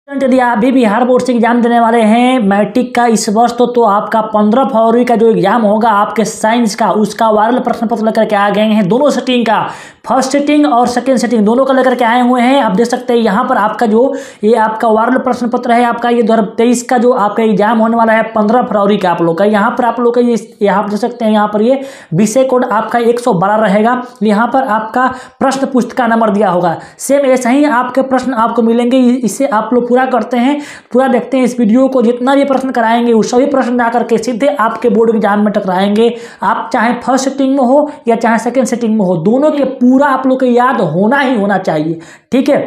यदि आप भी बिहार बोर्ड से एग्जाम देने वाले हैं मैट्रिक का इस वर्ष तो आपका 15 फरवरी का जो एग्जाम होगा आपके साइंस का, उसका वायरल प्रश्न पत्र लेकर के आ गए हैं। दोनों सेटिंग का, फर्स्ट सेटिंग और सेकंड सेटिंग दोनों का लेकर के आए हुए हैं। आप देख सकते हैं यहाँ पर आपका जो ये आपका वायरल प्रश्न पत्र है, आपका ये 2023 का जो आपका एग्जाम होने वाला है 15 फरवरी का आप लोग का। यहाँ पर आप लोग का ये यहाँ देख सकते हैं, यहाँ पर ये विषय कोड आपका 112 रहेगा। यहाँ पर आपका प्रश्न पुस्तिका नंबर दिया होगा, सेम ऐसा ही आपके प्रश्न आपको मिलेंगे। इससे आप लोग पूरा करते हैं, पूरा देखते हैं इस वीडियो को। जितना भी प्रश्न कराएंगे वो सभी प्रश्न जाकर के सीधे आपके बोर्ड एग्जाम में टकराएंगे। आप चाहे फर्स्ट सेटिंग में हो या चाहे सेकंड सेटिंग में हो, दोनों के पूरा आप लोग को याद होना ही होना चाहिए। ठीक है,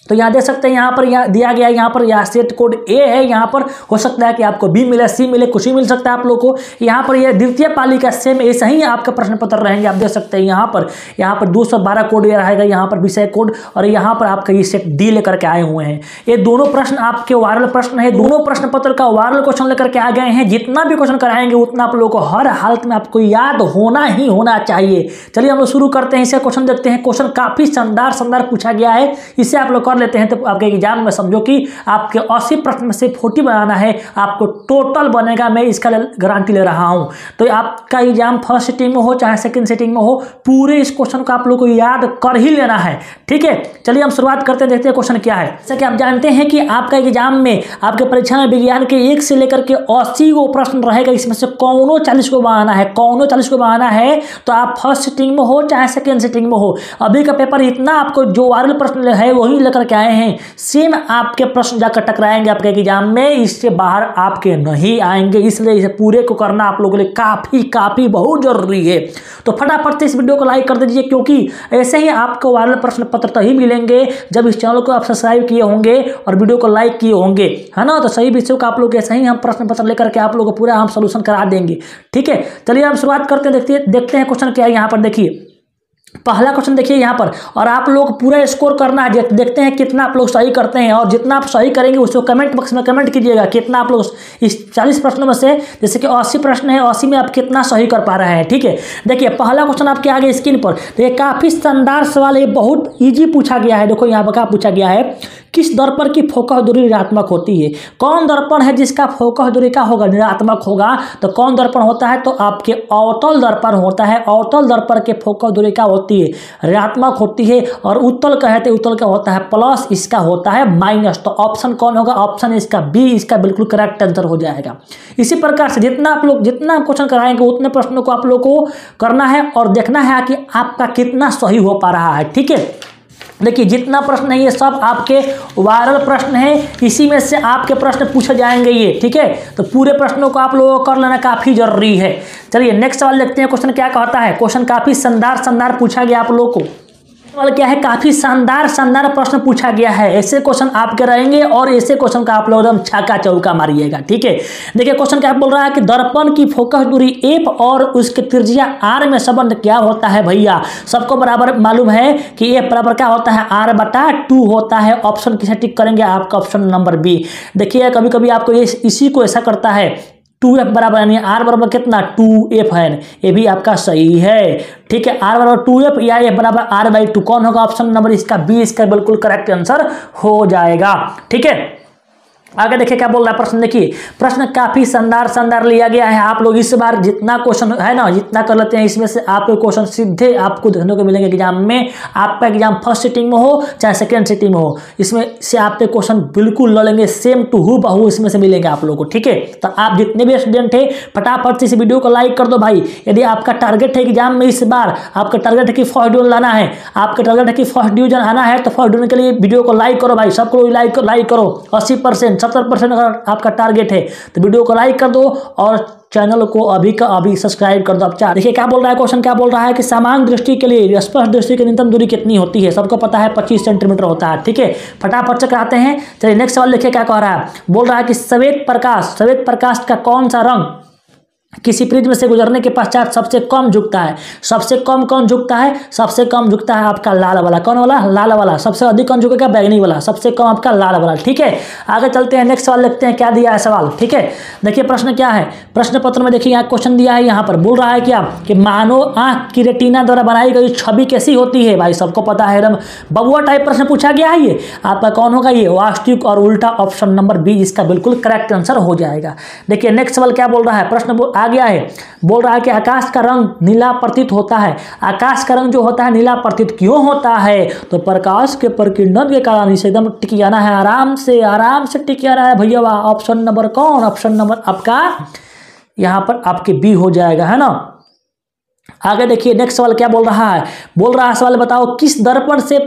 तो यहाँ देख सकते हैं यहाँ पर दिया गया है, यहाँ पर यह सेट कोड ए है। यहाँ पर हो सकता है कि आपको बी मिले, सी मिले, कुछ ही मिल सकता है आप लोग को। यहाँ पर यह द्वितीय पाली का सेम ऐसा ही आपका प्रश्न पत्र रहेंगे। आप देख सकते हैं यहाँ पर 212 कोड ये रहेगा, यहाँ पर विषय कोड, और यहाँ पर आपका ये सेट डी लेकर के आए हुए हैं। ये दोनों प्रश्न आपके वायरल प्रश्न है, दोनों प्रश्न पत्र का वायरल क्वेश्चन लेकर के आ गए हैं। जितना भी क्वेश्चन कराएंगे उतना आप लोग को हर हालत में आपको याद होना ही होना चाहिए। चलिए हम लोग शुरू करते हैं, इसका क्वेश्चन देखते हैं। क्वेश्चन काफी शानदार पूछा गया है, इसे आप लोग कर लेते हैं तो आपके एग्जाम में समझो कि आपके 80 प्रश्न में से 40 बनाना है, आपको टोटल बनेगा। मैं इसका गारंटी ले रहा हूं। तो आपका एग्जाम फर्स्ट सेटिंग में हो चाहे सेकंड सेटिंग में हो, पूरे इस क्वेश्चन को आप लोग को याद कर ही लेना है। ठीक है, चलिए हम शुरुआत करते हैं, देखते हैं क्वेश्चन क्या है। जैसा कि आप जानते हैं कि आपका एग्जाम में, आपके परीक्षा में विज्ञान के 1 से लेकर के 80 को प्रश्न रहेगा। इसमें से कौनों 40 को बनाना है, कौनों 40 को बनाना है। तो आप फर्स्ट सेटिंग में हो चाहे सेकंड सेटिंग में हो, अभी का पेपर इतना आपको जो वायरल प्रश्न है वही लेकर के आए हैं। सेम आपके प्रश्न जाकर टकराएंगे आपके एग्जाम में, इससे बाहर आपके नहीं आएंगे। इसलिए इसे पूरे को करना आप लोगों के लिए काफी बहुत जरूरी है। तो फटाफट से इस वीडियो को लाइक कर दीजिए, क्योंकि ऐसे ही आपको वायरल प्रश्न पत्र तभी मिलेंगे जब इस चैनल को आप सब्सक्राइब किए होंगे और वीडियो को लाइक किए होंगे, है ना। तो सही विषयों का आप लोग ऐसे ही हम प्रश्न पत्र लेकर के आप लोगों को पूरा हम सोल्यूशन करा देंगे। ठीक है, चलिए हम शुरुआत करते हैं, देखते हैं क्वेश्चन क्या है। यहाँ पर देखिए पहला क्वेश्चन देखिए यहाँ पर, और आप लोग पूरा स्कोर करना है। देखते हैं कितना आप लोग सही करते हैं, और जितना आप सही करेंगे उसको कमेंट बॉक्स में कमेंट कीजिएगा। कितना आप लोग इस 40 प्रश्नों में से, जैसे कि 80 प्रश्न है, 80 में आप कितना सही कर पा रहे हैं। ठीक है, देखिए पहला क्वेश्चन आपके आगे स्क्रीन पर। देखिए काफी शानदार सवाल है, बहुत ईजी पूछा गया है। देखो यहाँ पर क्या पूछा गया है, किस दर्पण की फोकस दूरी ऋणात्मक होती है। कौन दर्पण है जिसका फोकस दूरी का होगा, ऋणात्मक होगा। तो कौन दर्पण होता है, तो आपके अवतल दर्पण होता है। अवतल दर्पण के फोकस दूरी का होती है, ऋणात्मक होती है। और उत्तल कहते हैं, उत्तल का होता है प्लस, इसका होता है माइनस। तो ऑप्शन कौन होगा, ऑप्शन इसका बी, इसका बिल्कुल करेक्ट आंसर हो जाएगा। इसी प्रकार से जितना क्वेश्चन कराएंगे उतने प्रश्नों को आप लोग को करना है और देखना है कि आपका कितना सही हो पा रहा है। ठीक है, देखिए जितना प्रश्न है ये सब आपके वायरल प्रश्न है, इसी में से आपके प्रश्न पूछे जाएंगे ये। ठीक है, तो पूरे प्रश्नों को आप लोगों को कर लेना काफी जरूरी है। चलिए नेक्स्ट सवाल देखते हैं, क्वेश्चन क्या कहता है। क्वेश्चन काफी शानदार पूछा गया आप लोगों को। सवाल क्या है, काफी शानदार प्रश्न पूछा गया है। ऐसे क्वेश्चन आपके रहेंगे और ऐसे क्वेश्चन का आप लोग एकदम छक्का चौका मारिएगा। ठीक है, देखिए क्वेश्चन क्या बोल रहा है कि दर्पण की फोकस दूरी एफ और उसके त्रिज्या आर में संबंध क्या होता है। भैया सबको बराबर मालूम है कि एफ बराबर क्या होता है, r/2 होता है। ऑप्शन किसे टिक करेंगे, आपका ऑप्शन नंबर बी। देखिए कभी कभी आपको इसी को ऐसा करता है, 2f बराबर, यानी r बराबर कितना 2f है, ये भी आपका सही है। ठीक है, r बराबर 2f या f बराबर r/2, कौन होगा, ऑप्शन नंबर इसका बी, इसका बिल्कुल करेक्ट आंसर हो जाएगा। ठीक है, आगे देखिए क्या बोल रहा है प्रश्न। देखिए प्रश्न काफी शानदार लिया गया है। आप लोग इस बार जितना क्वेश्चन है ना, जितना कर लेते हैं, इसमें से आपके क्वेश्चन सीधे आपको देखने को मिलेंगे एग्जाम में। आपका एग्जाम फर्स्ट सिटिंग में हो चाहे सेकंड सिटिंग में हो, इसमें से आपके क्वेश्चन बिल्कुल लड़ेंगे, सेम टू हूबहू इसमें से मिलेंगे आप लोगों को। ठीक है, तो आप जितने भी स्टूडेंट है फटाफट से इस वीडियो को लाइक कर दो भाई। यदि आपका टारगेट है एग्जाम में इस बार, आपका टारगेट है कि फर्स्ट डिवीजन लाना है, आपका टारगेट है कि फर्स्ट डिवीजन आना है, तो फर्स्ट डिवीजन के लिए वीडियो को लाइक करो भाई, सबको लाइक करो। 80% 70% अगर आपका टारगेट है तो वीडियो को लाइक कर दो और चैनल को अभी का अभी सब्सक्राइब कर दो। अब देखिए क्या बोल रहा है क्वेश्चन, क्या बोल रहा है कि समान दृष्टि के लिए स्पष्ट दृष्टि की न्यूनतम दूरी कितनी होती है। सबको पता है 25 सेंटीमीटर होता है। ठीक है, फटाफट से कराते हैं। चलिए नेक्स्ट सवाल देखिए क्या कह रहा है। बोल रहा है कि श्वेत प्रकाश का कौन सा रंग किसी प्रिज्म से गुजरने के पश्चात सबसे कम झुकता है। सबसे कम कौन झुकता है? सबसे कम झुकता है आपका लाल वाला। कौन वाला? लाल वाला। सबसे अधिक कौन झुकेगा? बैगनी वाला। सबसे कम आपका लाल वाला। ठीक है, आगे चलते हैं, नेक्स्ट सवाल देखते हैं क्या दिया है सवाल। ठीक है, देखिए प्रश्न क्या है, प्रश्न पत्र में देखिए यहाँ क्वेश्चन दिया है, यहाँ पर बोल रहा है क्या कि मानो आंख की रेटिना द्वारा बनाई गई छवि कैसी होती है। भाई सबको पता है, एकदम बबुआ टाइप प्रश्न पूछा गया है। ये आपका कौन होगा? ये वास्तविक और उल्टा, ऑप्शन नंबर बी इसका बिल्कुल करेक्ट आंसर हो जाएगा। देखिए नेक्स्ट सवाल क्या बोल रहा है, प्रश्न आ गया है, बोल रहा है कि आकाश का रंग नीला प्रतीत होता है। आकाश का रंग जो होता है नीला प्रतीत क्यों होता है? तो प्रकाश के प्रकीर्णन के कारण इसे एकदम टिक जाना है, आराम से टिक जाना है भैया। ऑप्शन नंबर कौन? ऑप्शन नंबर आपका यहां पर आपके बी हो जाएगा, है ना। आगे देखिए नेक्स्ट सवाल क्या बोल रहा है, बोल रहा है सवाल बताओ किस दर्पण से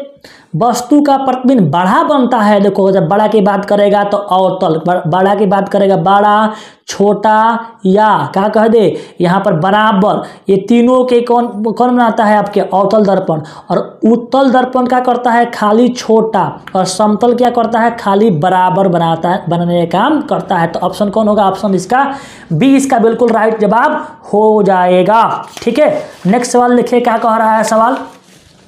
वस्तु का प्रतिबिंब बड़ा बनता है। देखो जब बड़ा की बात करेगा तो अवतल, बड़ा की बात करेगा बड़ा, छोटा या क्या कह दे यहाँ पर बराबर, ये तीनों के कौन बनाता है? आपके अवतल दर्पण। और उत्तल दर्पण क्या करता है? खाली छोटा। और समतल क्या करता है? खाली बराबर बनाता है, बनाने का काम करता है। तो ऑप्शन कौन होगा? ऑप्शन इसका बी इसका बिल्कुल राइट जवाब हो जाएगा। ठीक है, नेक्स्ट सवाल देखिए क्या कह रहा है सवाल।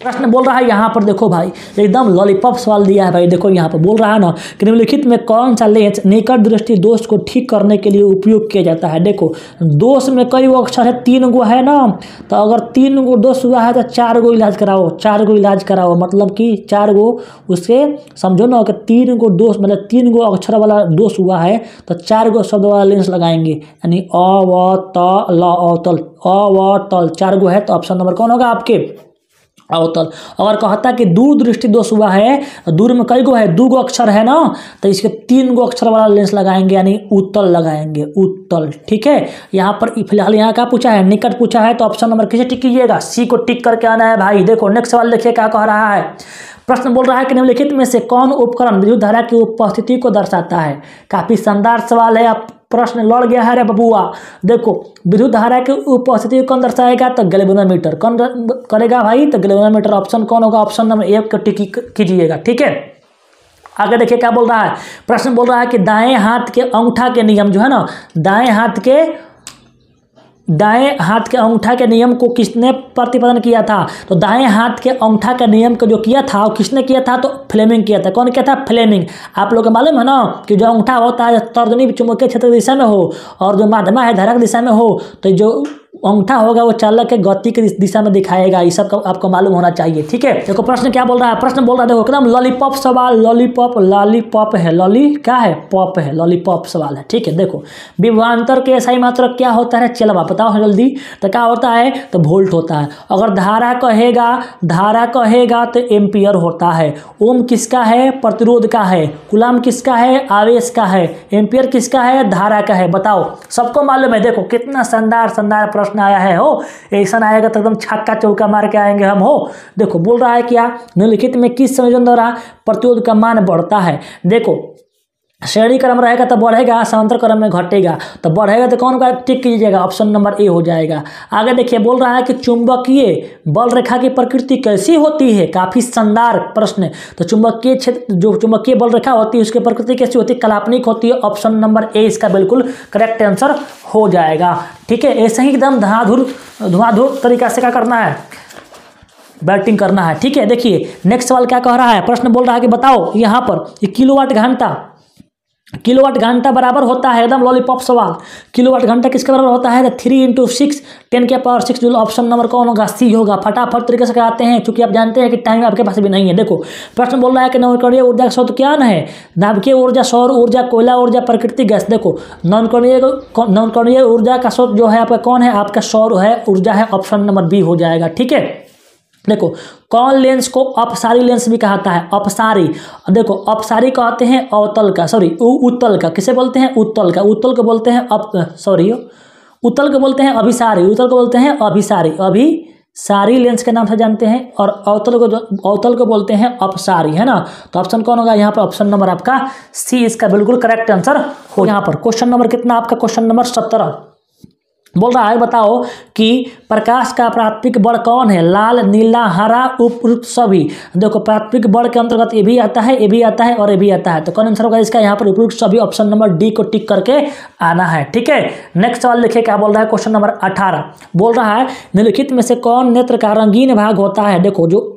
प्रश्न बोल रहा है यहाँ पर देखो भाई, एकदम लॉलीपॉप सवाल दिया है भाई। देखो यहाँ पर बोल रहा है ना कि निम्नलिखित में कौन सा लेंस निकट दृष्टि दोष को ठीक करने के लिए उपयोग किया जाता है। देखो दोष में कई वो अक्षर है, 3 गो है ना, तो अगर 3 गो दोष हुआ है तो 4 गो इलाज कराओ, 4 गो इलाज कराओ, मतलब कि 4 गो उससे समझो ना कि 3 गो दोष मतलब 3 गो अक्षर वाला दोष हुआ है तो 4 गो शब्द वाला लेंस लगाएंगे, यानी अवतल 4 गो है। तो ऑप्शन नंबर कौन होगा? आपके अवतल। अगर कहता कि दूर दृष्टि दोष हुआ है, दूर में कई गो है? 2 गो अक्षर है ना, तो इसके 3 गो अक्षर वाला लेंस लगाएंगे, यानी उत्तल लगाएंगे, उत्तल। ठीक है, यहाँ पर फिलहाल यहाँ क्या पूछा है? निकट पूछा है, तो ऑप्शन नंबर किसे टिक कीजिएगा? सी को टिक करके आना है भाई। देखो नेक्स्ट सवाल देखिए क्या कह रहा है। प्रश्न बोल रहा है कि निम्नलिखित में से कौन उपकरण विद्युत धारा की उपस्थिति को दर्शाता है। काफी शानदार सवाल है, आप प्रश्न लड़ गया है रे बबुआ। देखो विद्युत धारा की उपस्थिति कौन दर्शाएगा? तो गैल्वेनोमीटर। कौन करेगा भाई? तो गैल्वेनोमीटर। ऑप्शन कौन होगा? ऑप्शन नंबर 1 को टिक कीजिएगा। ठीक है, आगे देखिए क्या बोल रहा है। प्रश्न बोल रहा है कि दाएं हाथ के अंगूठा के नियम जो है ना, दाएं हाथ के अंगूठा के नियम को किसने प्रतिपादन किया था? तो दाएं हाथ के अंगूठा के नियम को जो किया था वो किसने किया था? तो फ्लेमिंग किया था। कौन किया था? फ्लेमिंग। आप लोग को मालूम है ना कि जो अंगूठा होता है तर्जनी चुंबकीय क्षेत्र की दिशा में हो और जो माध्यमा है धारा की दिशा में हो, तो जो अंगूठा होगा वो चालक के गति की दिशा में दिखाएगा। ये सब आपको मालूम होना चाहिए। ठीक है, देखो प्रश्न क्या बोल रहा है। प्रश्न बोल रहा है देखो एकदम लॉलीपॉप सवाल, लॉलीपॉप है, लॉली क्या है? पॉप है, लॉलीपॉप सवाल है। ठीक है, देखो विभवांतर के SI मात्रक क्या होता है? चलो आप बताओ जल्दी। तो क्या होता है? तो वोल्ट होता है। अगर धारा कहेगा तो एम्पियर होता है। ओम किसका है? प्रतिरोध का है। कूलम किसका है? आवेश का है। एम्पियर किसका है? धारा का है। बताओ, सबको मालूम है। देखो कितना शानदार प्रश्न आया है हो, ऐसा आएगा तो एकदम छक्का चौका मार के आएंगे हम हो। देखो बोल रहा है क्या? निम्नलिखित में किस संयोजन द्वारा प्रतिरोध का मान बढ़ता है? देखो श्रेणी क्रम रहेगा तो बढ़ेगा, समांतर क्रम में घटेगा। तो बढ़ेगा तो कौन का टिक कीजिएगा? ऑप्शन नंबर ए हो जाएगा। आगे देखिए बोल रहा है कि चुंबकीय बल रेखा की प्रकृति कैसी होती है? काफी शानदार प्रश्न है। तो चुंबकीय क्षेत्र जो चुंबकीय बल रेखा होती है उसकी प्रकृति कैसी होती है? काल्पनिक होती है। ऑप्शन नंबर ए इसका बिल्कुल करेक्ट आंसर हो जाएगा। ठीक है, ऐसे ही एकदम धुआंधुर तरीका से क्या करना है? बैटिंग करना है। ठीक है, देखिए नेक्स्ट सवाल क्या कह रहा है। प्रश्न बोल रहा है कि बताओ यहाँ पर किलोवाट घंटा बराबर होता है, एकदम लॉलीपॉप सवाल। किलोवाट घंटा किसके बराबर होता है? 3 × 6 10 के पावर 6 जूल। ऑप्शन नंबर कौन होगा? सी होगा। फटाफट तरीके से कराते हैं क्योंकि आप जानते हैं कि टाइम आपके पास भी नहीं है। देखो प्रश्न बोल रहा है कि नवीकरणीय ऊर्जा का स्रोत क्या है? नाभिकीय ऊर्जा, सौर ऊर्जा, कोयला ऊर्जा, प्राकृतिक गैस। देखो नवीकरणीय ऊर्जा का स्रोत जो है आपका कौन है? आपका सौर है ऊर्जा है। ऑप्शन नंबर बी हो जाएगा। ठीक है, देखो कौन लेंस को अपसारी लेंस भी कहता है? अपसारी। देखो अपसारी कहते हैं अवतल का, उत्तल का। किसे बोलते हैं? उत्तल का। उत्तल को बोलते हैं उत्तल को बोलते हैं अभिसारी। उत्तल को बोलते हैं अभिसारी लेंस के नाम से जानते हैं। और अवतल को बोलते हैं अपसारी, है ना। तो ऑप्शन कौन होगा यहाँ पर? ऑप्शन नंबर आपका सी इसका बिल्कुल करेक्ट आंसर हो। यहाँ पर क्वेश्चन नंबर कितना आपका? Question number 17। बोल रहा है बताओ कि प्रकाश का प्राथमिक बल कौन है, लाल, नीला, हरा, उपयुक्त सभी। देखो प्राथमिक बल के अंतर्गत ये भी आता है, ये भी आता है और ये भी आता है, तो कौन आंसर होगा इसका, यहाँ पर उपयुक्त सभी ऑप्शन नंबर डी को टिक करके आना है। ठीक है, नेक्स्ट सवाल देखिए क्या बोल रहा है, क्वेश्चन नंबर 18 बोल रहा है निम्नलिखित में से कौन नेत्र का रंगीन भाग होता है। देखो जो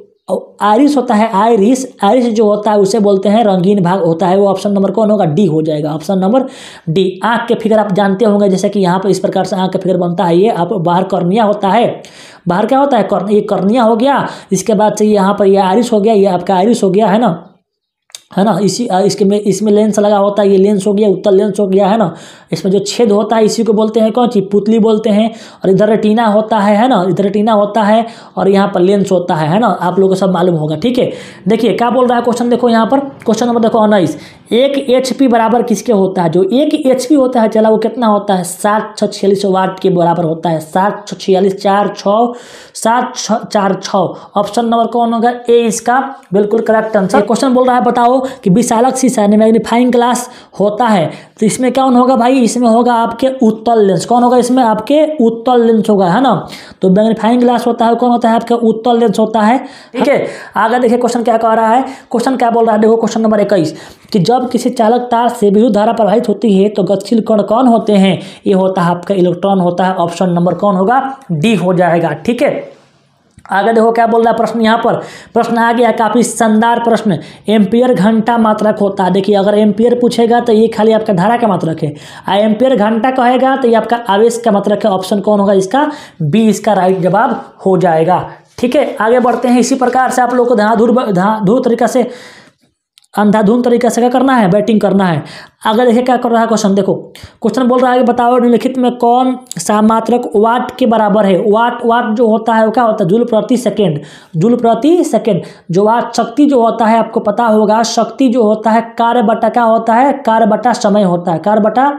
आइरिस होता है, आइरिस जो होता है उसे बोलते हैं रंगीन भाग होता है, वो ऑप्शन नंबर कौन होगा, डी हो जाएगा, ऑप्शन नंबर डी। आंख के फिगर आप जानते होंगे, जैसे कि यहाँ पर इस प्रकार से आंख का फिगर बनता है, ये आप बाहर कॉर्निया होता है, बाहर क्या होता है, ये कॉर्निया हो गया, इसके बाद से यहाँ पर ये आइरिस हो गया, ये आपका आइरिस हो गया, है ना, इसमें लेंस लगा होता है, ये लेंस हो गया, उत्तल लेंस हो गया, है ना। इसमें जो छेद होता है इसी को बोलते हैं कौन सी, पुतली बोलते हैं। और इधर रेटिना होता है ना, इधर रेटिना होता है और यहाँ पर लेंस होता है ना, आप लोगों को सब मालूम होगा। ठीक है, देखिए क्या बोल रहा है क्वेश्चन, देखो यहाँ पर क्वेश्चन नंबर देखो 19, 1 HP बराबर किसके होता है। जो 1 HP होता है चला वो कितना होता है, 746 वाट के बराबर होता है, 746 7 ऑप्शन नंबर कौन होगा, ए इसका बिल्कुल करेक्ट आंसर। क्वेश्चन बोल रहा है बताओ कि विशालक शीशा यानी मैग्नीफाइंग ग्लास होता है, तो इसमें कौन होगा भाई, इसमें होगा आपके उत्तल लेंस। कौन होगा इसमें, आपके उत्तल लेंस होगा, है ना। तो मैग्नीफाइंग ग्लास होता है, कौन होता है आपका उत्तल लेंस होता है। ठीक है, आगे देखिए क्वेश्चन क्या कह रहा है, क्वेश्चन क्या बोल रहा है, देखो क्वेश्चन नंबर 21 कि जब किसी चालक तार से विद्युत धारा प्रवाहित होती है तो गतिशील कण कौन होते हैं, ये होता है आपका इलेक्ट्रॉन होता है, ऑप्शन नंबर कौन होगा, डी हो जाएगा। ठीक है, आगे देखो क्या बोल रहा है प्रश्न, यहाँ पर प्रश्न आ गया काफी शानदार प्रश्न, एम्पियर घंटा मात्रक होता है। देखिए अगर एम्पियर पूछेगा तो ये खाली आपका धारा का मात्रक है, एम्पियर घंटा कहेगा तो ये आपका आवेश का मात्रक है, ऑप्शन कौन होगा इसका, बी इसका राइट जवाब हो जाएगा। ठीक है, आगे बढ़ते हैं, इसी प्रकार से आप लोग को धाधुर तरीका से, अंधाधुंध तरीके से क्या करना है, बैटिंग करना है। आगे देखिए क्या कर रहा है क्वेश्चन, देखो क्वेश्चन बोल रहा है बताओ निम्नलिखित में कौन सा मात्रक वाट के बराबर है। वाट जो होता है वो क्या होता है, जूल प्रति सेकेंड। जो वाट शक्ति जो होता है आपको पता होगा, शक्ति जो होता है कार्य बटा क्या होता है, कार्य बटा समय होता है, कार्य बटा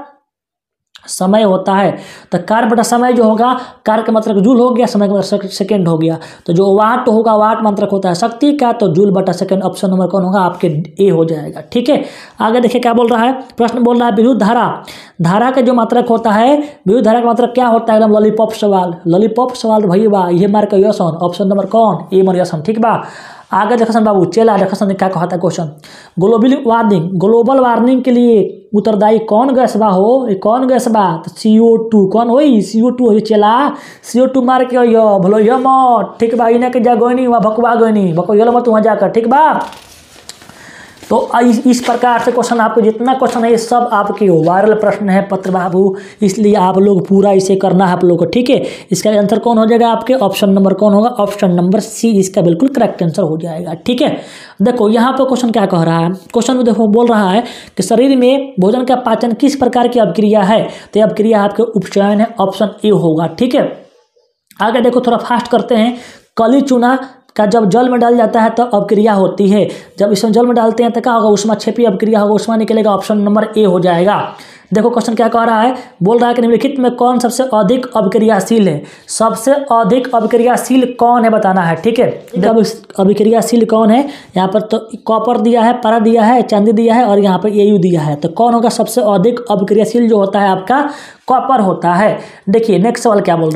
समय होता है। तो कार्य बटा समय जो होगा, कार्य का मात्रक जूल हो गया, समय का मात्रक सेकंड हो गया, तो जो वाट होगा वाट मात्रक होता है शक्ति का, तो जूल बटा सेकंड, ऑप्शन नंबर कौन होगा, आपके ए हो जाएगा। ठीक है, आगे देखिए क्या बोल रहा है प्रश्न, बोल रहा है विद्युत धारा का जो मात्रक होता है, विद्युत धारा का मात्रक क्या होता है, एकदम लॉलीपॉप सवाल भैया, ये मार्क यसन, ऑप्शन नंबर कौन, ए मरियसन। ठीक बा, आगे देखो बाबू चेला देखो क्या कहता है क्वेश्चन, ग्लोबल वार्मिंग के लिए उत्तरदायी कौन गैस बा हो, कौन गैस बा, तो CO2 कौन होई, CO2 हो चेला, CO2 मार के भलो मत। ठीक बा, इन्हें के जा गोनी वहाँ भकुआ गोनी भको मत वहाँ जाकर। ठीक बा, तो इस प्रकार से क्वेश्चन आपको जितना क्वेश्चन है ये सब आपके वायरल प्रश्न है पत्र बाबू, इसलिए आप लोग पूरा इसे करना है आप लोग को। ठीक है, इसका आंसर कौन हो जाएगा आपके, ऑप्शन नंबर कौन होगा, ऑप्शन नंबर सी इसका बिल्कुल करेक्ट आंसर हो जाएगा। ठीक है, देखो यहाँ पर क्वेश्चन क्या कह रहा है, क्वेश्चन में देखो बोल रहा है कि शरीर में भोजन का पाचन किस प्रकार की अभिक्रिया है, तो अभिक्रिया आपके उपचयन है, ऑप्शन ए होगा। ठीक है, आगे देखो थोड़ा फास्ट करते हैं, कली चूना का जब जल में डाल जाता है तो अभिक्रिया होती है, जब इसमें जल में डालते हैं तो क्या होगा, ऊष्माक्षेपी अभिक्रिया होगा, ऊष्मा निकलेगा, ऑप्शन नंबर ए हो जाएगा। देखो क्वेश्चन क्या कह रहा है, बोल रहा है कि निम्नलिखित में कौन सबसे अधिक अभिक्रियाशील है, सबसे अधिक अभिक्रियाशील कौन है बताना है। ठीक है, जब अभिक्रियाशील कौन है, यहाँ पर तो कॉपर दिया है, पारा दिया है, चांदी दिया है और यहाँ पर AU दिया है, तो कौन होगा सबसे अधिक अभिक्रियाशील, जो होता है आपका कॉपर होता है। देखिए नेक्स्ट सवाल क्या बोल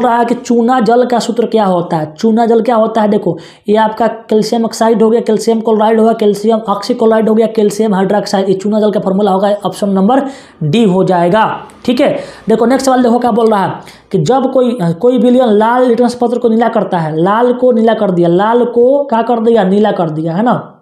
रहा है कि चूना जल का सूत्र क्या होता है, चूना जल क्या होता है, देखो ये आपका कैल्शियम ऑक्साइड हो गया, कैल्शियम क्लोराइड होगा, कैल्शियम ऑक्सीक्लोराइड हो गया, कैल्शियम हाइड्रोक्साइड, ये चूना जल का फॉर्मूला होगा, ऑप्शन नंबर डी हो जाएगा। ठीक है, देखो नेक्स्ट सवाल देखो क्या बोल रहा है कि जब कोई विलयन लाल लिटमस पत्र को नीला करता है, लाल को नीला कर दिया, लाल को क्या कर दिया, नीला कर दिया, है ना,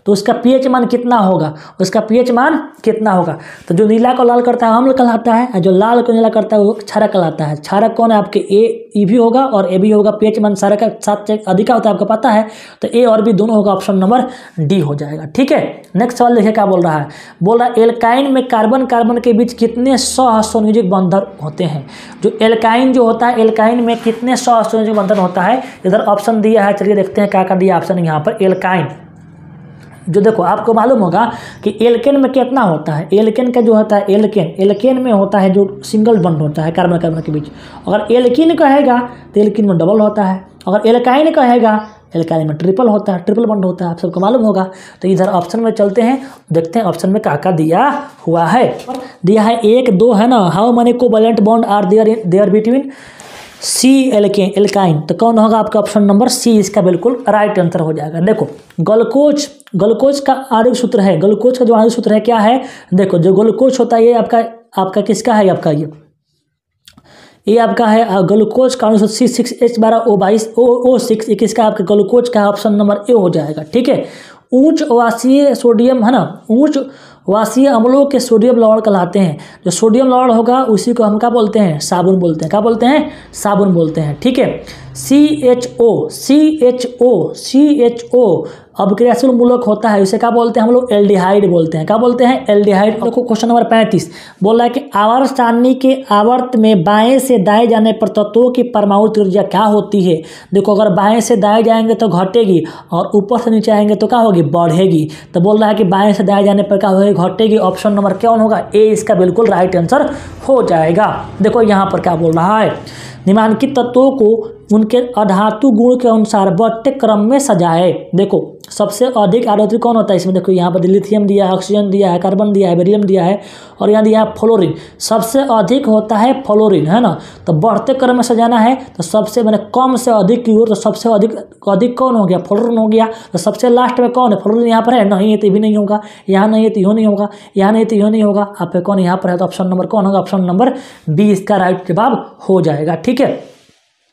तो उसका पीएच मान कितना होगा, उसका पीएच मान कितना होगा। तो जो नीला को लाल करता है अम्ल कहलाता है, और जो लाल को नीला करता है वो क्षारक कहलाता है। क्षारक कौन है आपके, ए भी होगा और ए भी होगा, पीएच मान क्षारक का 7 से अधिक होता है आपको पता है, तो ए और बी दोनों होगा, ऑप्शन नंबर डी हो जाएगा। ठीक है, नेक्स्ट सवाल देखिए क्या बोल रहा है एल्काइन में कार्बन के बीच कितने सहसंयोजक बंधन होते हैं। जो एल्काइन जो होता है, एल्काइन में कितने सहसंयोजक बंधन होता है, इधर ऑप्शन दिया है, चलिए देखते हैं क्या कर दिया ऑप्शन यहाँ पर। एल्काइन जो देखो आपको मालूम होगा कि एल्केन में कितना होता है, एल्केन का जो होता है, एल्केन में होता है जो सिंगल बॉन्ड होता है कार्बन के बीच। अगर एल्कीन कहेगा तो एल्कीन में डबल होता है, अगर एल्काइन कहेगा एल्काइल में ट्रिपल होता है, ट्रिपल बॉन्ड होता है, आप सबको मालूम होगा। तो इधर ऑप्शन में चलते हैं, देखते हैं ऑप्शन में क्या दिया हुआ है। दिया है 1 2 है ना। How many covalent bond are there between C alkyne, तो कौन होगा आपका ऑप्शन नंबर सी इसका बिल्कुल राइट आंसर हो जाएगा। देखो ग्लूकोज का आणविक सूत्र है, ग्लूकोज का जो आणविक सूत्र है क्या है, देखो जो ग्लूकोज होता है ये आपका किसका है, आपका ये आपका है ग्लूकोज का आणविक सूत्र C6H12O6, ये किसका आपका ग्लूकोज का ऑप्शन नंबर ए हो जाएगा। ठीक है, उच्च वाष्पीय सोडियम है ना, उच्च वाष्पीय अम्लों के सोडियम लवण कहलाते हैं। जो सोडियम लवण होगा उसी को हम क्या बोलते हैं, साबुन बोलते हैं। क्या बोलते हैं, साबुन बोलते हैं। ठीक है, CHO अब क्रियाशील मूलक होता है, इसे क्या बोलते हैं हम लोग, एल्डिहाइड बोलते हैं। क्या बोलते हैं, एल्डिहाइड। देखो क्वेश्चन नंबर 35 बोल रहा है कि आवर्त सारणी के आवर्त में बाएं से दाएं जाने पर तत्वों की परमाणु त्रिज्या क्या होती है। देखो अगर बाएं से दाएं जाएंगे तो घटेगी, और ऊपर से नीचे आएंगे तो क्या होगी, बढ़ेगी। तो बोल रहा है कि बाएं से दाएं जाने पर क्या होगी, घटेगी। ऑप्शन नंबर क्या होगा, ए इसका बिल्कुल राइट आंसर हो जाएगा। देखो यहाँ पर क्या बोल रहा है, निम्नलिखित तत्वों को उनके अधातु गुण के अनुसार बढ़ते क्रम में सजाए। देखो सबसे अधिक आरोपित कौन होता है इसमें, देखो यहाँ पर लिथियम दिया है, ऑक्सीजन दिया है, कार्बन दिया है, बेरिलियम दिया है, और यहाँ दिया है फ्लोरीन। सबसे अधिक होता है फ्लोरीन, है ना। तो बढ़ते क्रम में सजाना है तो सबसे मैंने कम से अधिक की ओर, तो सबसे अधिक कौन हो गया, फ्लोरीन हो गया। तो सबसे लास्ट में कौन है, फ्लोरीन यहाँ पर है, नहीं है तो भी नहीं होगा, यहाँ नहीं है तो यो नहीं होगा, यहाँ नहीं तो यो नहीं होगा, आप कौन यहाँ पर है, तो ऑप्शन नंबर कौन होगा, ऑप्शन नंबर बी इसका राइट जवाब हो जाएगा। ठीक है,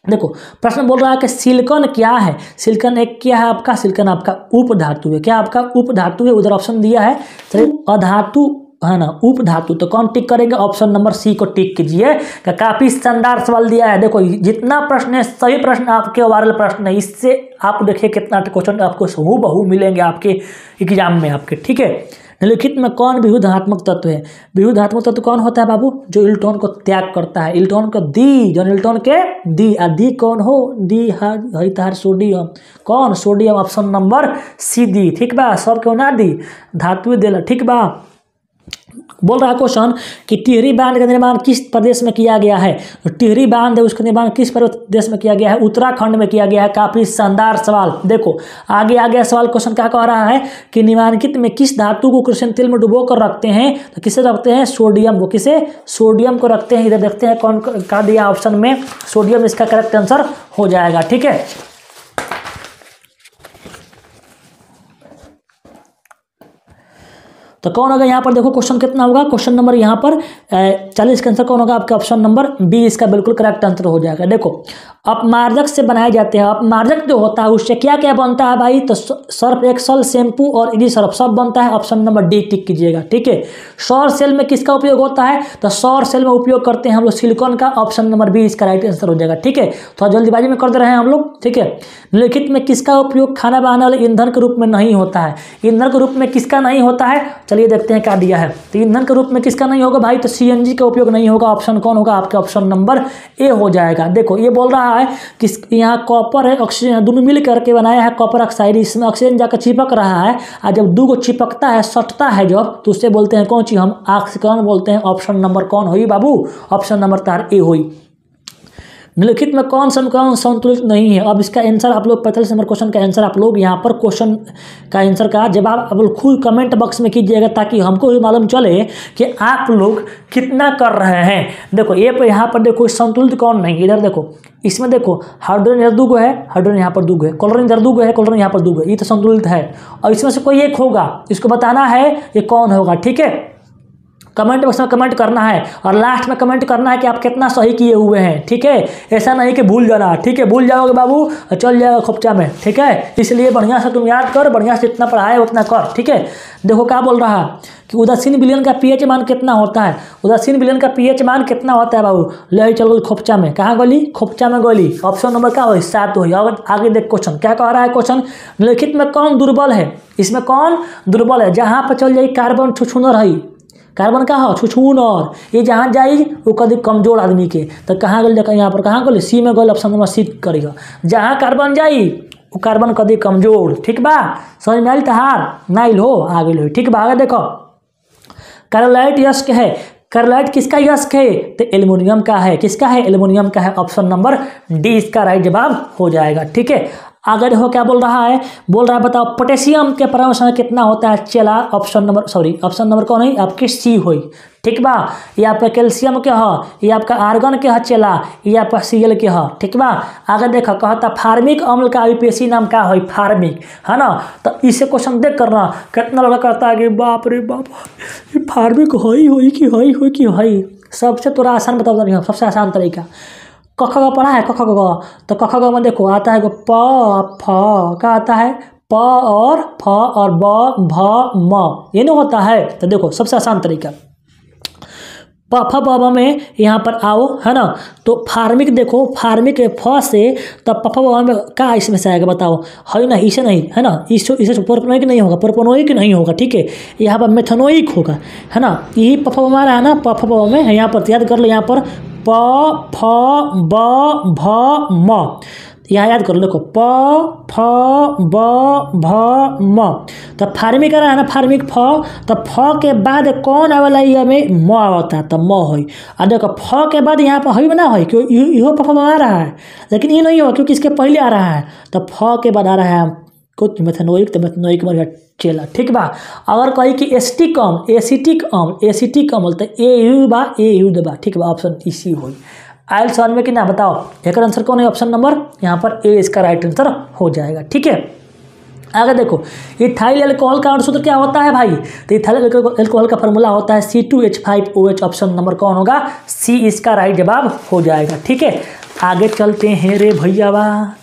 देखो प्रश्न बोल रहा है कि सिलिकॉन क्या है, सिलिकॉन एक क्या है आपका, सिलिकॉन आपका उप धातु है। क्या आपका उप धातु है, उधर ऑप्शन दिया है सिर्फ अधातु है ना, उप धातु। तो कौन टिक करेंगे, ऑप्शन नंबर सी को टिक कीजिए। काफी शानदार सवाल दिया है। देखो जितना प्रश्न है सही प्रश्न आपके वायरल प्रश्न है, इससे आप देखिए कितना क्वेश्चन आपको हूबहू मिलेंगे आपके एग्जाम में आपके। ठीक है, निम्नलिखित में कौन विरुद्धात्मक तत्व है, विरुद्धात्मक तत्व कौन होता है बाबू, जो इलेक्ट्रॉन को त्याग करता है, इलेक्ट्रॉन को दी, जो इलेक्ट्रॉन के दी कौन हो, दी हरितहार सोडियम, कौन, सोडियम, ऑप्शन नंबर सी दी। ठीक बा, सब क्यों ना दी, धातु देला। ठीक बा, बोल रहा है क्वेश्चन कि टिहरी बांध का निर्माण किस प्रदेश में किया गया है। तो टिहरी बांध है उसका निर्माण किस प्रदेश में किया गया है, उत्तराखंड में किया गया है। काफी शानदार सवाल। देखो आगे आ गया सवाल, क्वेश्चन क्या कह रहा है कि निम्नलिखित में किस धातु को कृष्ण तेल में डुबो कर रखते हैं। तो किसे रखते हैं, सोडियम को। किसे, सोडियम को रखते हैं। इधर देखते हैं कौन का दिया ऑप्शन में, सोडियम इसका करेक्ट आंसर हो जाएगा। ठीक है, तो कौन होगा यहाँ पर, देखो क्वेश्चन कितना होगा, क्वेश्चन नंबर यहाँ पर 40 का आंसर कौन होगा, आपका ऑप्शन नंबर बी इसका बिल्कुल करेक्ट आंसर हो जाएगा। देखो अपमार्जक से बनाए जाते हैं, अपमार्जक जो होता है उससे क्या क्या बनता है भाई, तो सर्फ एक्सल, शैम्पू और इजी सर्फ सब बनता है। ऑप्शन नंबर डी टिक कीजिएगा। ठीक है, सौर सेल में किसका उपयोग होता है, तो सौर सेल में उपयोग करते हैं हम लोग सिलिकॉन का। ऑप्शन नंबर बी इसका राइट आंसर हो जाएगा। ठीक है, थोड़ा जल्दीबाजी में कर दे रहे हैं हम लोग। ठीक है, निम्नलिखित में किसका उपयोग खाना बनाने वाले ईंधन के रूप में नहीं होता है, ईंधन के रूप में किसका नहीं होता है, चलिए देखते हैं क्या दिया है। तो ईंधन के रूप में किसका नहीं होगा भाई, तो सीएनजी का उपयोग नहीं होगा। ऑप्शन कौन होगा, आपका ऑप्शन नंबर ए हो जाएगा। देखो ये बोल रहा है कि यहाँ कॉपर है ऑक्सीजन दोनों मिल करके बनाया है कॉपर ऑक्साइड, इसमें ऑक्सीजन जाकर चिपक रहा है, और जब दो को चिपकता है सटता है जब, तो उससे बोलते हैं कौन चीज, हम ऑक्सीकरण बोलते हैं। ऑप्शन नंबर कौन हुई बाबू, ऑप्शन नंबर तार ए हुई। निम्नलिखित में कौन समीकरण संतुलित नहीं है। अब इसका आंसर आप लोग 45 नंबर क्वेश्चन का आंसर आप लोग यहाँ पर क्वेश्चन का आंसर का जवाब आप लोग खुद कमेंट बॉक्स में कीजिएगा, ताकि हमको भी मालूम चले कि आप लोग कितना कर रहे हैं। देखो ये पर यहाँ पर देखो संतुलित कौन नहीं, इधर देखो इसमें देखो हाइड्रोजन इधर दूगो है, हाइड्रोजन यहाँ पर दूगो है, क्लोरीन इधर दूगो है, क्लोरीन यहाँ पर दूगो है, ये तो संतुलित है। और इसमें से कोई एक होगा, इसको बताना है ये कौन होगा। ठीक है, कमेंट बॉक्स में कमेंट करना है, और लास्ट में कमेंट करना है कि आप कितना सही किए हुए हैं। ठीक है, ऐसा नहीं कि भूल जाना। ठीक है, भूल जाओगे बाबू चल जाएगा खोपचा में। ठीक है, इसलिए बढ़िया से तुम याद कर, बढ़िया से जितना पढ़ाए उतना कर। ठीक है, देखो क्या बोल रहा है कि उदासीन विलयन का पीएच मान कितना होता है, उदासीन विलयन का पीएच मान कितना होता है बाबू, ले चल गई खोपचा में, कहाँ गोली, खोपचा में गोली। ऑप्शन नंबर क्या हो, 7 हो। आगे देख क्वेश्चन क्या कह रहा है, क्वेश्चन निम्नलिखित में कौन दुर्बल है, इसमें कौन दुर्बल है, जहाँ पर चल जाए कार्बन छुछुनर है, कार्बन का हो छुछुनर, ये जहाँ जाई वो कभी कमजोर आदमी के, तो कहाँ गल देखा यहाँ पर, कहाँ गल सी में गल, ऑप्शन नंबर सी करेगा। जहाँ कार्बन जाई वो कार्बन कभी कमजोर। ठीक बा, समझ में आयल तहार नाइल हो आगे लो। ठीक बा, आगे देखो कार्बोलाइट यस्क है, कार्बोलाइट किसका यस्क है, तो एल्युमिनियम का है। किसका है, एल्युमिनियम का है। ऑप्शन नंबर डी इसका राइट जवाब हो जाएगा। ठीक है, आगे देखो क्या बोल रहा है, बोल रहा है बताओ पोटेशियम के परमाणु संख्या कितना होता है चेला, ऑप्शन नंबर कौन है आपकी सी हुई, ठीक बा। ये आपका कैल्शियम के ह, ये आपका आर्गन के ह चेला, ये आपका Cl के ह, ठीक बा। आगे देखो कहता फार्मिक अम्ल का आईयूपीएसी नाम क्या है, फार्मिक, है ना। तो इसे क्वेश्चन देख करना कितना लड़का करता है कि बाप रे बाप ये फार्मिक होई कि हई। सबसे थोड़ा आसान बता रही हूँ, सबसे आसान तरीका कख ग पढ़ा है, कख ग, तो कख ग में देखो आता है प फ, क्या आता है प और फ और ब भ म, ये नहीं होता है। तो देखो सबसे आसान तरीका प फ ब ब में यहाँ पर आओ, है ना। तो फार्मिक देखो, फार्मिक फ से तब प फ ब में क्या इसमें से आएगा बताओ, है ना, इसे नहीं, है ना, इसे प्रोपनोइक नहीं होगा, प्रोपनोइक नहीं होगा, ठीक है। यहाँ पर मेथनोइक होगा, है ना। यही प फ ब में आ रहा है ना, प फ ब में यहाँ पर याद कर लो, यहाँ पर प फ ब भ म, यहाँ याद कर लो, देखो प फ ब भ म। तो फार्मिक आ रहा है ना, फार्मिक फ, तो फ के बाद कौन आवेला ये में म आवता है, तो म होई। और देखो फ के बाद यहाँ पर हई ना होई, क्यों इहो प फ आ रहा है, लेकिन ये नहीं हो क्योंकि इसके पहले आ रहा है। तो फ के बाद आ रहा है कुछ मेथनोइक, तो मेथनोइक मर चेला, ठीक बा। अगर कही कि एसिटिक अम्ल तो ए यू बा, ए यू दबा, ठीक बा, ऑप्शन इसी होई। आयल सवाल में कि ना बताओ एक आंसर कौन है, ऑप्शन नंबर यहाँ पर ए इसका राइट आंसर हो जाएगा, ठीक है। आगे देखो इथाइल अल्कोहल का सूत्र क्या होता है भाई, तो इथाइल अल्कोहल का फॉर्मूला होता है C2H5OH, ऑप्शन नंबर कौन होगा, सी इसका राइट जवाब हो जाएगा, ठीक है। आगे चलते हैं रे भैया,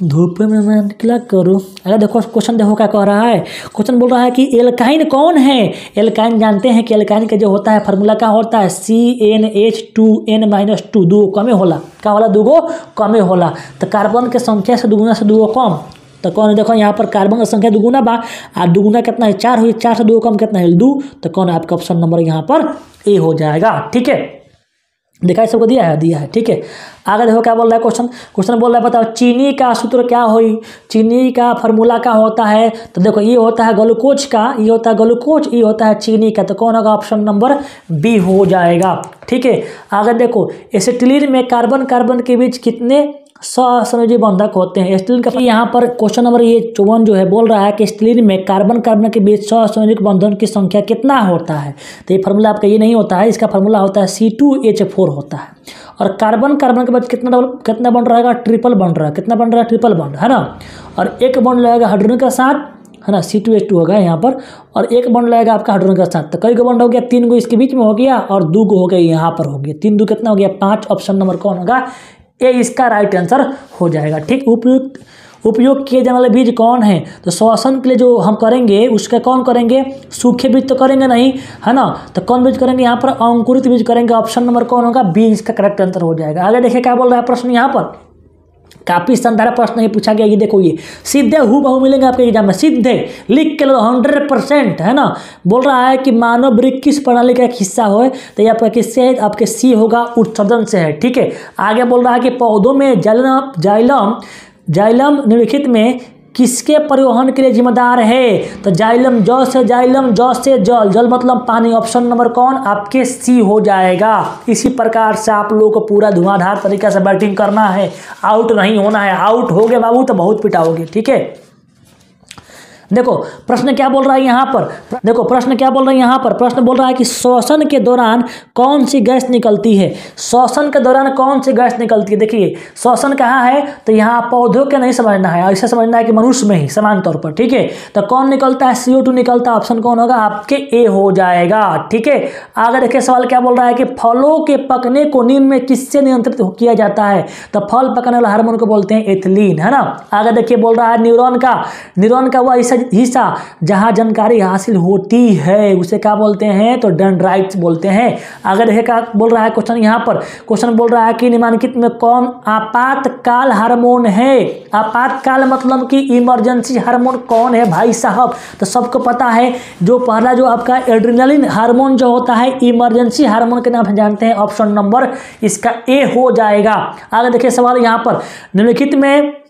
धूप में मैं निकला करूँ। अगर देखो क्वेश्चन देखो क्या कह रहा है, क्वेश्चन बोल रहा है कि एल्काइन कौन है। एल्काइन जानते हैं कि एल्काइन का जो होता है फार्मूला क्या होता है, CnH2n-2, दो कमे होला, क्या होला, दूगो कमे होला। तो कार्बन के संख्या से दुगुना से दूगो कम, तो कौन है, देखो यहाँ पर कार्बन की संख्या दुगुना बा, और दुगुना कितना है 4 हुई, 4 से 2 कम कितना है 2, तो कौन है आपका ऑप्शन नंबर यहाँ पर ए हो जाएगा, ठीक है। दिखाई सबको दिया है, ठीक है। आगे देखो क्या बोल रहा है क्वेश्चन बोल रहा है बताओ चीनी का सूत्र क्या हुई, चीनी का फार्मूला क्या होता है। तो देखो ये होता है ग्लूकोज का, ये होता है ग्लूकोज, ये होता है चीनी का, तो कौन होगा, ऑप्शन नंबर बी हो जाएगा, ठीक है। आगे देखो एसिटिलीन में कार्बन के बीच कितने सहसंयोजी बंधक होते हैं। एसिटिलीन का यहाँ पर क्वेश्चन नंबर ये 54 जो है बोल रहा है कि एसिटिलीन में कार्बन के बीच सहसंयोजी बंधन की संख्या कितना होता है। तो ये फार्मूला आपका ये नहीं होता है, इसका फार्मूला होता है C2H4 होता है। और कार्बन के बाद कितना बॉन्ड रहेगा, ट्रिपल बॉन्ड रहेगा, कितना बॉन्ड रहेगा, ट्रिपल बॉन्ड, है ना। और एक बॉन्ड रहेगा हाइड्रोजन के साथ, है ना, C2H2 होगा यहाँ पर, और एक बॉन्ड लगेगा आपका हाइड्रोजन के साथ। तो कई गो बॉन्ड हो गया, 3 गो इसके बीच में हो गया और 2 गो हो गया यहाँ पर हो गया, 3 2 कितना हो गया 5, ऑप्शन नंबर कौन होगा, ए इसका राइट आंसर हो जाएगा, ठीक। उपयोग किए जाने वाले बीज कौन है, तो श्वसन के लिए जो हम करेंगे उसका कौन करेंगे, सूखे बीज तो करेंगे नहीं, है ना। तो कौन बीज करेंगे, यहाँ पर अंकुरित बीज करेंगे, ऑप्शन नंबर कौन होगा, बी इसका करेक्ट आंसर हो जाएगा। आगे देखिए क्या बोल रहा है प्रश्न, यहाँ पर काफी शानदार प्रश्न ये पूछा गया, ये देखो ये सीधे हूबहू मिलेंगे आपके एग्जाम में, सीधे लिख के लो 100%, है ना। बोल रहा है कि मानव वृक्क किस प्रणाली का एक हिस्सा हो, तो ये आपका किससे है, आपके सी होगा, उत्सर्जन से है, ठीक है। आगे बोल रहा है कि पौधों में जाइलम निम्नलिखित में किसके परिवहन के लिए जिम्मेदार है, तो जाइलम जौ से जल मतलब पानी, ऑप्शन नंबर कौन आपके सी हो जाएगा। इसी प्रकार से आप लोगों को पूरा धुआंधार तरीके से बैटिंग करना है, आउट नहीं होना है, आउट हो गए बाबू तो बहुत पिटाओगे, ठीक है। देखो प्रश्न क्या बोल रहा है यहाँ पर, देखो प्रश्न क्या बोल रहा है यहाँ पर, प्रश्न बोल रहा है कि श्वसन के दौरान कौन सी गैस निकलती है, श्वसन के दौरान कौन सी गैस निकलती है। देखिए श्वसन कहाँ है, तो यहाँ पौधों के नहीं समझना है, ऐसा समझना है कि मनुष्य में ही समान तौर पर, ठीक है। तो कौन निकलता है, CO2 निकलता है, ऑप्शन कौन होगा आपके ए हो जाएगा, ठीक है। आगे देखिए सवाल क्या बोल रहा है कि फलों के पकने को निम्न में किससे नियंत्रित किया जाता है, तो फल पकने वाला हार्मोन को बोलते हैं एथिलीन, है ना। आगे देखिए बोल रहा है न्यूरॉन का वह हिस्सा जहां जानकारी हासिल होती है उसे क्या बोलते हैं, तो डेंड्राइट्स बोलते हैं। आगे देखिए क्या बोल रहा है क्वेश्चन, यहाँ पर क्वेश्चन बोल रहा है कि निम्नलिखित में कौन आपातकाल हार्मोन है। आपातकाल मतलब कि इमरजेंसी हार्मोन कौन है भाई साहब, तो सबको पता है जो पहला जो आपका एड्रेनालिन हार्मोन जो होता है इमरजेंसी हार्मोन के नाम से जानते हैं, ऑप्शन नंबर इसका ए हो जाएगा। आगे देखिए सवाल यहाँ पर निम्नलिखित में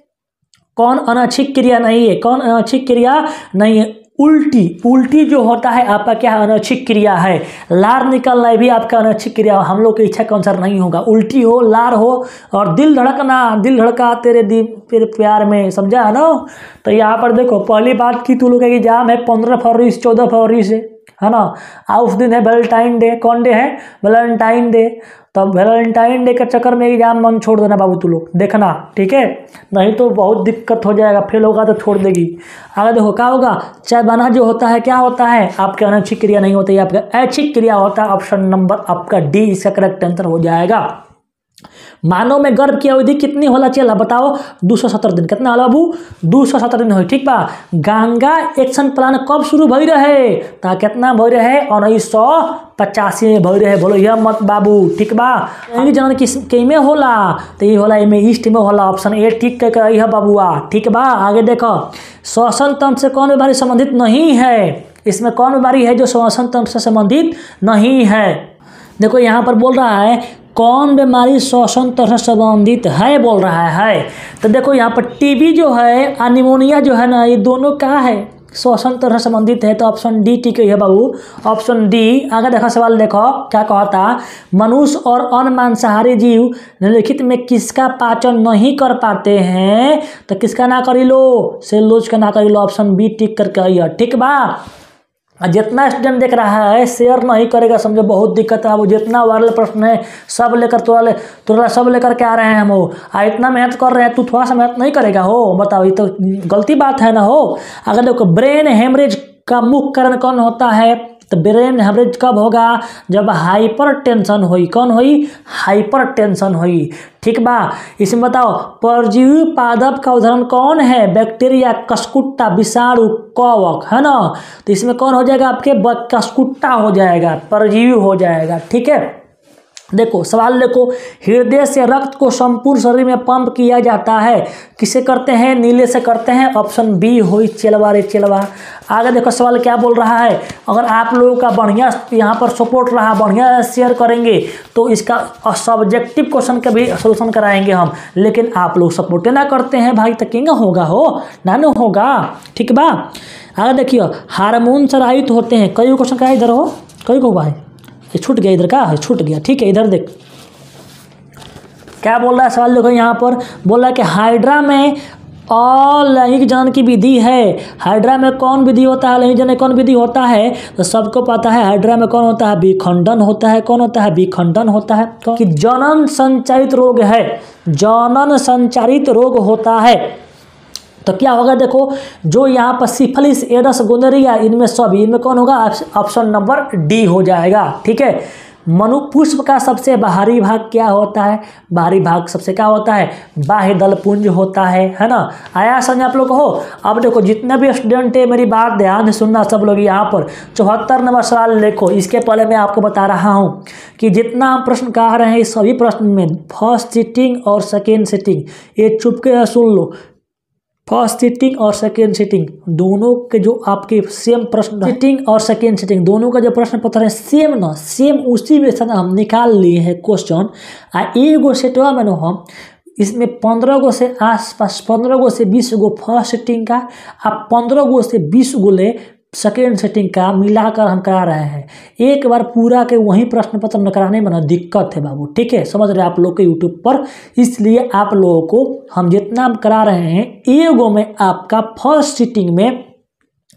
कौन अनैच्छिक क्रिया नहीं है, कौन अनैच्छिक क्रिया नहीं है, उल्टी, उल्टी जो होता है आपका क्या है, अनैच्छिक क्रिया है। लार निकलना भी आपका अनैच्छिक क्रिया, हम लोग की इच्छा के अनुसार नहीं होगा। उल्टी हो, लार हो और दिल धड़कना, दिल धड़का तेरे दिल तेरे प्यार में, समझा है ना। तो यहाँ पर देखो पहली बात की तू लोग का एग्जाम है 15 फरवरी से 14 फरवरी से, है ना। उस दिन है वैलेंटाइन डे। कौन डे है? Valentine day. तो वैलेंटाइन डे के चक्कर में एग्जाम मन छोड़ देना बाबू तू लोग, देखना ठीक है, नहीं तो बहुत दिक्कत हो जाएगा, फेल होगा तो छोड़ देगी। आगे देखो क्या होगा, चाय बना जो होता है क्या होता है, आपके अनैच्छिक क्रिया नहीं होती है, आपका ऐच्छिक क्रिया होता है। ऑप्शन नंबर आपका डी इसका करेक्ट आंसर हो जाएगा। मानव में गर्भ की अवधि कितनी होला चला बताओ? 270 दिन। कितना होला बाबू? 270 दिन हो, ठीक बा। गंगा एक्शन प्लान कब शुरू भई रहे? ता कितना भई रहे? 1985 में भई रहे। बोलो यह मत बाबू, ठीक बा। ये जन किस में होला? तो ये होला एमे ईस्ट में होला। ऑप्शन ए ठीक कर यह बाबूआ, ठीक बा। आगे देखो, श्वसन तंत्र से कौन बीमारी संबंधित नहीं है? इसमें कौन बीमारी है जो श्वसन तंत्र से संबंधित नहीं है? देखो यहाँ पर बोल रहा है कौन बीमारी श्वसन तंत्र से संबंधित है, बोल रहा है। तो देखो यहाँ पर टीबी जो है और निमोनिया जो है ना, ये दोनों क्या है, श्वसन तंत्र से संबंधित है। तो ऑप्शन डी ठीक है बाबू, ऑप्शन डी। आगे देखो सवाल देखो क्या कहता, मनुष्य और अन्य मांसाहारी जीव निम्नलिखित में किसका पाचन नहीं कर पाते हैं? तो किसका ना करी लो? सेलुलोज का ना करी लो। ऑप्शन बी टिक करके आइए, ठीक बा। जितना स्टूडेंट देख रहा है शेयर नहीं करेगा, समझो बहुत दिक्कत है। अब जितना वायरल प्रश्न है सब लेकर तुरंत सब लेकर के आ रहे हैं हम हो, इतना मेहनत कर रहे हैं, तू थोड़ा सा मेहनत नहीं करेगा हो, बताओ, ये तो गलती बात है ना हो। अगर देखो ब्रेन हेमरेज का मुख्य कारण कौन होता है? तो ब्रेन हेमरेज कब होगा? जब हाइपर टेंशन हुई। कौन हुई? हाइपर टेंशन हुई, ठीक बा। इसमें बताओ परजीवी पादप का उदाहरण कौन है? बैक्टीरिया, कस्कुट्टा, विषाणु, कवक, है ना। तो इसमें कौन हो जाएगा आपके? कस्कुट्टा हो जाएगा, परजीवी हो जाएगा, ठीक है। देखो सवाल देखो, हृदय से रक्त को संपूर्ण शरीर में पंप किया जाता है, किसे करते हैं? नीले से करते हैं। ऑप्शन बी हुई चेलवा रे चेलवा। आगे देखो सवाल क्या बोल रहा है, अगर आप लोगों का बढ़िया यहाँ पर सपोर्ट रहा, बढ़िया शेयर करेंगे तो इसका सब्जेक्टिव क्वेश्चन का भी सोल्यूशन कराएंगे हम, लेकिन आप लोग सपोर्ट ना करते हैं भाई, तो किंग होगा हो ना होगा, ठीक बा। आगे देखिए, हार्मोन से रहित होते हैं, कई क्वेश्चन का इधर हो, कई को भाई छूट गया, इधर का है छूट गया, ठीक है। इधर देख क्या बोल रहा है सवाल, देखो यहाँ पर बोल रहा है कि हाइड्रा में अलैंगिक जनन की विधि है। हाइड्रा में कौन विधि होता है? अलैंगिक जनन कौन विधि होता है? तो सबको पता है हाइड्रा में कौन होता है? विखंडन होता है। कौन होता है? विखंडन होता है। कि जनन संचारित रोग है, जनन संचारित रोग होता है। तो क्या होगा देखो, जो यहाँ पर सिफिलिस, एड्स, गोनोरिया, इनमें सभी, इनमें कौन होगा? ऑप्शन नंबर डी हो जाएगा, ठीक है। मनुपुष्प का सबसे बाहरी भाग क्या होता है? बाहरी भाग सबसे क्या होता है? बाह्य दलपुंज होता है ना। आया समझ आप लोग हो। अब देखो जितने भी स्टूडेंट है मेरी बात ध्यान से सुनना सब लोग। यहाँ पर 74 नंबर सवाल देखो, इसके पहले मैं आपको बता रहा हूँ कि जितना हम प्रश्न कह रहे हैं इस सभी प्रश्न में फर्स्ट सिटिंग और सेकेंड सिटिंग, ये चुपके सुन लो, फर्स्ट सिटिंग और सेकेंड सिटिंग दोनों के जो आपके सेम प्रश्न, सिटिंग और सेकेंड सिटिंग दोनों का जो प्रश्न पत्र है सेम ना सेम, उसी में से हम निकाल लिए हैं क्वेश्चन। एगो सेटवा में ना हम इसमें 15 गो से आसपास 15 गो से 20 गो फर्स्ट सिटिंग का, आप 15 गो से 20 गो ले सेकेंड सेटिंग का मिलाकर हम करा रहे हैं। एक बार पूरा के वहीं प्रश्न पत्र न कराने में ना दिक्कत है बाबू, ठीक है, समझ रहे आप लोग के यूट्यूब पर। इसलिए आप लोगों को हम जितना हम करा रहे हैं, एगो में आपका फर्स्ट सिटिंग में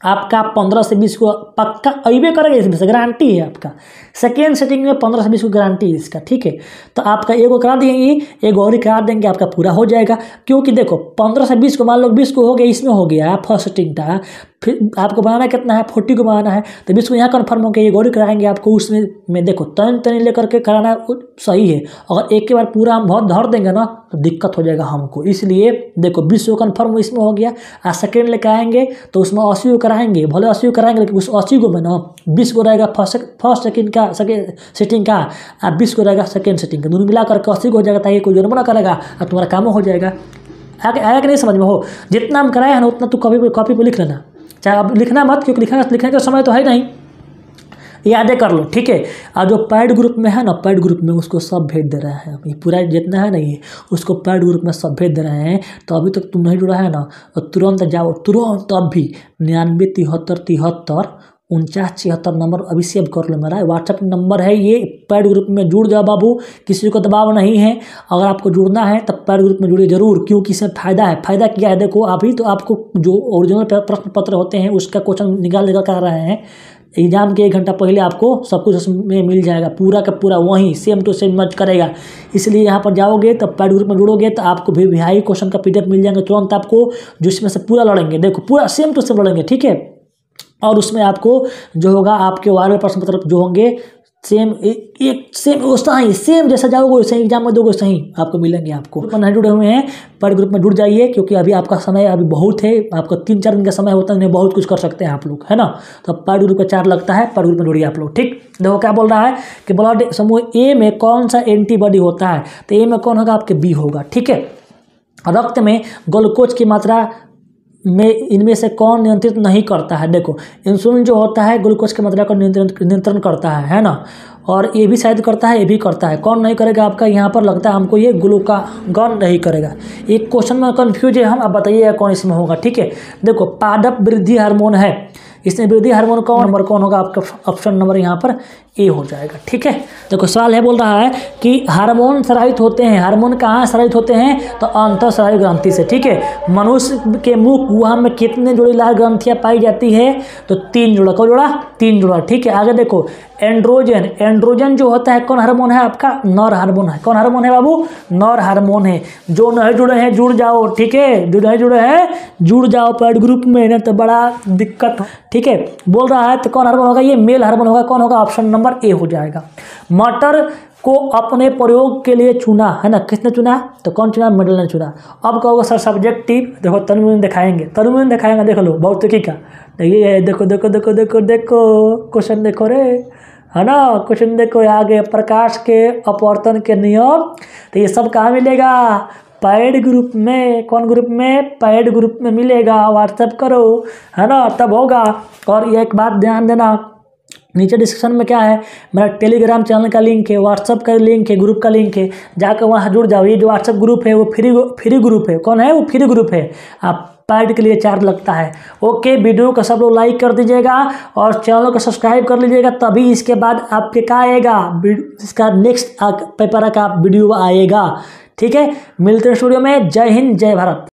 आपका 15 से 20 को पक्का अइबे करेगा, इसमें से गारंटी है आपका। सेकेंड सेटिंग में 15 से 20 को गारंटी है इसका, ठीक है। तो आपका एगो करा देंगे, एगो और करा देंगे, आपका पूरा हो जाएगा। क्योंकि देखो 15 से 20 को मान लो 20 को हो गया, इसमें हो गया फर्स्ट सेटिंग का, फिर आपको बनाना कितना है 40 को बनाना है, तो 20 को यहाँ कन्फर्म हो गया, ये गौरी कराएंगे आपको। उसमें में देखो तनी लेकर के कराना सही है। अगर एक के बार पूरा हम बहुत धर देंगे ना तो दिक्कत हो जाएगा हमको। इसलिए देखो 20 को कन्फर्म इसमें हो गया, और सेकेंड लेकर आएंगे तो उसमें 80 को कराएंगे, भले 80 को कराएंगे, लेकिन उस 80 को में ना 20 को रहेगा फर्स्ट सेटिंग का, सेकेंड सेटिंग का, और 20 को रहेगा सेकेंड सेटिंग का, दोनों मिला करके 80 को हो जाएगा, ताकि कोई जुर्माना करेगा और तुम्हारा काम हो जाएगा। आया कि नहीं समझ में हो? जितना हम कराए हैं ना उतना तू कॉपी पर लिख लेना, चाहे अब लिखना मत, क्योंकि लिखने का समय तो है नहीं। यादें कर लो, ठीक है। और जो पैड ग्रुप में है ना, पैड ग्रुप में उसको सब भेज दे रहे हैं, ये पूरा जितना है ना ये उसको पैड ग्रुप में सब भेज दे रहे हैं। तो अभी तक तुम नहीं जुड़ा है ना, तो तुरंत जाओ, तुरंत अभी 9973734976 नंबर अभी सेव कर लो। मेरा व्हाट्सएप नंबर है ये, पैड ग्रुप में जुड़ जाओ बाबू, किसी को दबाव नहीं है। अगर आपको जुड़ना है तब पैड ग्रुप में जुड़िए जरूर, क्योंकि इसमें फ़ायदा है। फ़ायदा क्या है देखो, अभी तो आपको जो ओरिजिनल प्रश्न पत्र होते हैं उसका क्वेश्चन निकाल कर रहे हैं। एग्जाम के 1 घंटा पहले आपको सब कुछ उसमें मिल जाएगा, पूरा का पूरा वहीं सेम टू सेम मैच करेगा। इसलिए यहाँ पर जाओगे तब पैड ग्रुप में जुड़ोगे तो आपको भी हाई क्वेश्चन का PDF मिल जाएंगे तुरंत आपको, जिसमें से पूरा लड़ेंगे, देखो पूरा सेम टू सेम लड़ेंगे, ठीक है। और उसमें आपको जो होगा आपके वायरल प्रश्न पत्र जो होंगे सेम एक सेम वैसा ही सेम जैसा जाओगे वैसे ही एग्जाम में दोगे वैसे ही आपको मिलेंगे। आपको नहीं जुड़े हुए हैं पैड ग्रुप में जुड़ जाइए, क्योंकि अभी आपका समय अभी बहुत है, आपका 3-4 दिन का समय होता है, बहुत कुछ कर सकते हैं आप लोग, है ना। तो पैड ग्रुप का चार्ज लगता है, पैड ग्रुप में जुड़िए आप लोग, ठीक। देखो क्या बोल रहा है कि ब्लड समूह ए में कौन सा एंटीबॉडी होता है, तो ए में कौन होगा, आपके बी होगा, ठीक है। रक्त में ग्लूकोज की मात्रा में इनमें से कौन नियंत्रित नहीं करता है, देखो इंसुलिन जो होता है ग्लूकोज की मात्रा को नियंत्रण करता है ना। और ये भी शायद करता है, ये भी करता है, कौन नहीं करेगा आपका यहाँ पर लगता है हमको ये ग्लूकागॉन नहीं करेगा। एक क्वेश्चन में कन्फ्यूज है हम, अब बताइएगा कौन इसमें होगा, ठीक है। देखो पादप वृद्धि हार्मोन है, इसमें वृद्धि हार्मोन कौन होगा, आपका ऑप्शन नंबर यहाँ पर ए हो जाएगा, ठीक है। देखो सवाल है, बोल रहा है कि हार्मोन स्रावित होते हैं, हार्मोन कहाँ स्रावित होते हैं, तो अंतःस्रावी ग्रंथि से, ठीक है। मनुष्य के मुख गुहा में कितने जोड़ी लाल ग्रंथियाँ पाई जाती है, तो 3 जोड़ा, कौन जोड़ा, 3 जोड़ा, ठीक है। आगे देखो एंड्रोजन, एंड्रोजन जो होता है कौन हार्मोन है, आपका नर हार्मोन है, कौन हार्मोन है बाबू, नर हार्मोन है। जो नहीं जुड़े हैं जुड़ जाओ, ठीक है, जो नहीं जुड़े हैं जुड़ जाओ पैड ग्रुप में, नहीं तो बड़ा दिक्कत, ठीक है। बोल रहा है तो कौन हार्मोन होगा, ये मेल हार्मोन होगा, कौन होगा, ऑप्शन नंबर ए हो जाएगा। मटर को अपने प्रयोग के लिए चुना है ना, किसने चुना, तो कौन चुना, मेडल ने चुना। अब कहोगे सर सब्जेक्टिव, देखो तनुमुन दिखाएंगे, तनुमुन दिखाएंगे, देख लो भौतिकी का, ये देखो देखो देखो देखो देखो क्वेश्चन देखो रे, है ना, क्वेश्चन देखो आगे, प्रकाश के अपवर्तन के नियम, तो ये सब कहाँ मिलेगा, पैड ग्रुप में। कौन ग्रुप में, पैड ग्रुप में मिलेगा, व्हाट्सएप करो, है ना, तब होगा। और ये एक बात ध्यान देना, नीचे डिस्क्रिप्शन में क्या है, मेरा टेलीग्राम चैनल का लिंक है, व्हाट्सअप का लिंक है, ग्रुप का लिंक है, जाकर वहाँ जुड़ जाओ। ये जो व्हाट्सअप ग्रुप है वो फ्री ग्रुप है, कौन है वो, फ्री ग्रुप है। आप पैड के लिए चार्ज लगता है। ओके, वीडियो को सब लोग लाइक कर दीजिएगा और चैनल को सब्सक्राइब कर लीजिएगा, तभी इसके बाद आपके क्या आएगा, इसका नेक्स्ट पेपर का वीडियो आएगा, ठीक है। मिलते हैं स्टूडियो में। जय हिंद, जय भारत।